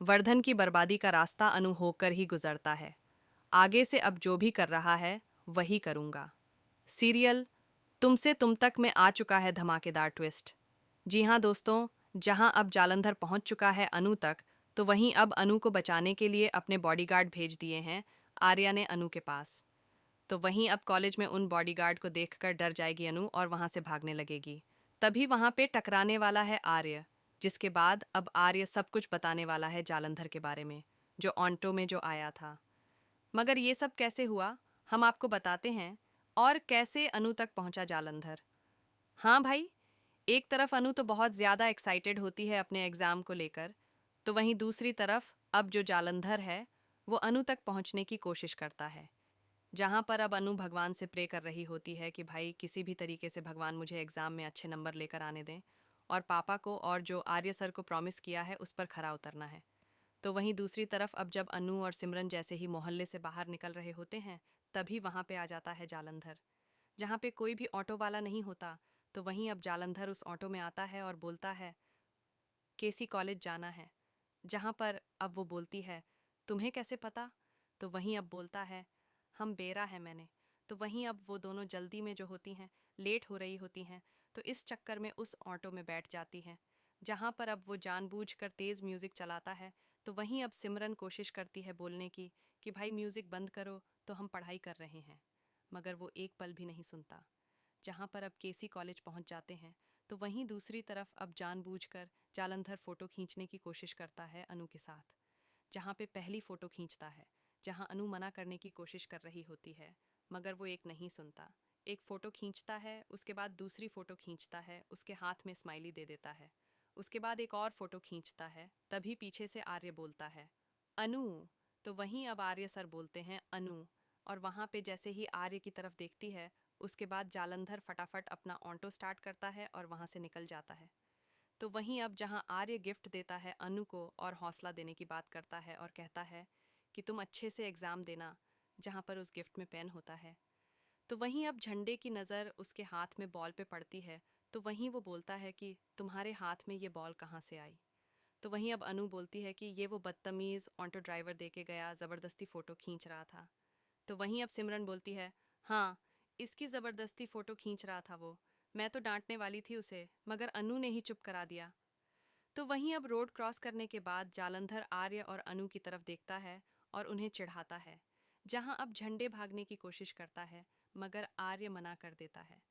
वर्धन की बर्बादी का रास्ता अनु होकर ही गुजरता है। आगे से अब जो भी कर रहा है वही करूंगा। सीरियल तुमसे तुम तक में आ चुका है धमाकेदार ट्विस्ट। जी हाँ दोस्तों, जहां अब जालंधर पहुंच चुका है अनु तक, तो वहीं अब अनु को बचाने के लिए अपने बॉडीगार्ड भेज दिए हैं आर्या ने अनु के पास। तो वहीं अब कॉलेज में उन बॉडीगार्ड को देखकर डर जाएगी अनु और वहां से भागने लगेगी। तभी वहां पे टकराने वाला है आर्य, जिसके बाद अब आर्य सब कुछ बताने वाला है जालंधर के बारे में, जो ऑन्टो में जो आया था। मगर ये सब कैसे हुआ, हम आपको बताते हैं। और कैसे अनु तक पहुंचा जालंधर। हाँ भाई, एक तरफ अनु तो बहुत ज़्यादा एक्साइटेड होती है अपने एग्ज़ाम को लेकर, तो वहीं दूसरी तरफ अब जो जालंधर है वो अनु तक पहुंचने की कोशिश करता है। जहाँ पर अब अनु भगवान से प्रे कर रही होती है कि भाई किसी भी तरीके से भगवान मुझे एग्ज़ाम में अच्छे नंबर लेकर आने दें, और पापा को और जो आर्य सर को प्रॉमिस किया है उस पर खरा उतरना है। तो वहीं दूसरी तरफ अब जब अनु और सिमरन जैसे ही मोहल्ले से बाहर निकल रहे होते हैं, तभी वहाँ पे आ जाता है जालंधर, जहाँ पे कोई भी ऑटो वाला नहीं होता। तो वहीं अब जालंधर उस ऑटो में आता है और बोलता है केसी कॉलेज जाना है। जहाँ पर अब वो बोलती है तुम्हें कैसे पता। तो वहीं अब बोलता है हम बेरा है मैंने। तो वहीं अब वो दोनों जल्दी में जो होती हैं, लेट हो रही होती हैं, तो इस चक्कर में उस ऑटो में बैठ जाती हैं, जहाँ पर अब वो जानबूझकर तेज़ म्यूज़िक चलाता है। तो वहीं अब सिमरन कोशिश करती है बोलने की कि भाई म्यूज़िक बंद करो, तो हम पढ़ाई कर रहे हैं। मगर वो एक पल भी नहीं सुनता। जहाँ पर अब केसी कॉलेज पहुँच जाते हैं, तो वहीं दूसरी तरफ अब जानबूझकर जालंधर फ़ोटो खींचने की कोशिश करता है अनु के साथ। जहाँ पे पहली फ़ोटो खींचता है, जहाँ अनु मना करने की कोशिश कर रही होती है, मगर वो एक नहीं सुनता। एक फ़ोटो खींचता है, उसके बाद दूसरी फ़ोटो खींचता है, उसके हाथ में स्माइली दे देता है। उसके बाद एक और फ़ोटो खींचता है, तभी पीछे से आर्य बोलता है अनु। तो वहीं अब आर्य सर बोलते हैं अनु, और वहाँ पे जैसे ही आर्य की तरफ देखती है, उसके बाद जालंधर फटाफट अपना ऑटो स्टार्ट करता है और वहाँ से निकल जाता है। तो वहीं अब जहाँ आर्य गिफ्ट देता है अनु को और हौसला देने की बात करता है और कहता है कि तुम अच्छे से एग्ज़ाम देना, जहाँ पर उस गिफ्ट में पेन होता है। तो वहीं अब झंडे की नज़र उसके हाथ में बॉल पे पड़ती है। तो वहीं वो बोलता है कि तुम्हारे हाथ में ये बॉल कहाँ से आई। तो वहीं अब अनु बोलती है कि ये वो बदतमीज़ ऑटो ड्राइवर दे के गया, ज़बरदस्ती फ़ोटो खींच रहा था। तो वहीं अब सिमरन बोलती है हाँ, इसकी ज़बरदस्ती फ़ोटो खींच रहा था वो। मैं तो डांटने वाली थी उसे, मगर अनु ने ही चुप करा दिया। तो वहीं अब रोड क्रॉस करने के बाद जालंधर आर्य और अनु की तरफ देखता है और उन्हें चिढ़ाता है। जहां अब झंडे भागने की कोशिश करता है, मगर आर्य मना कर देता है।